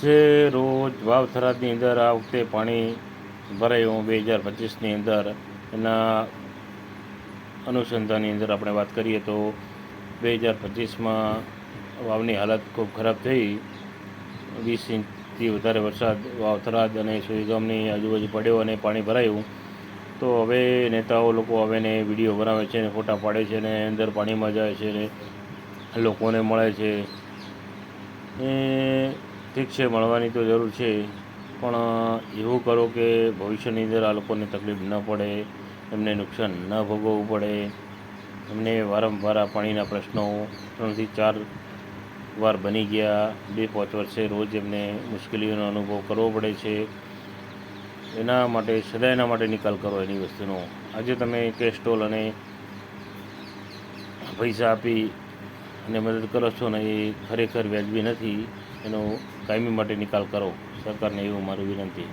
જે રોજ વાવ થરાદની અંદર આ વખતે પાણી ભરાયું 2025ની અંદર, એના અનુસંધાનની અંદર આપણે વાત કરીએ તો 2025માં વાવની હાલત ખૂબ ખરાબ થઈ. 20 ઇંચથી વધારે વરસાદ વાવ થરાદ અને સુઈગામની આજુબાજુ પડ્યો અને પાણી ભરાયું. તો હવે નેતાઓ લોકો આવે ને વિડીયો બનાવે છે ને ફોટા પાડે છે ને અંદર પાણીમાં જાય છે ને લોકોને મળે છે. એ ઠીક છે, મળવાની તો જરૂર છે, પણ એવું કરો કે ભવિષ્યની અંદર આ લોકોને તકલીફ ન પડે, એમને નુકસાન ન ભોગવવું પડે. એમને વારંવાર આ પાણીના પ્રશ્નો 3 થી 4 વાર બની ગયા. 2-5 વર્ષે રોજ એમને મુશ્કેલીઓનો અનુભવ કરવો પડે છે. એના માટે સદાયના માટે નિકાલ કરો એની વસ્તુનો. આજે તમે કેસ્ટોલ અને પૈસા આપી અને મદદ કરો છો ને, એ ખરેખર વ્યાજબી નથી. એનો કાયમી માટે નિકાલ કરો, સરકારને એવું મારું વિનંતી.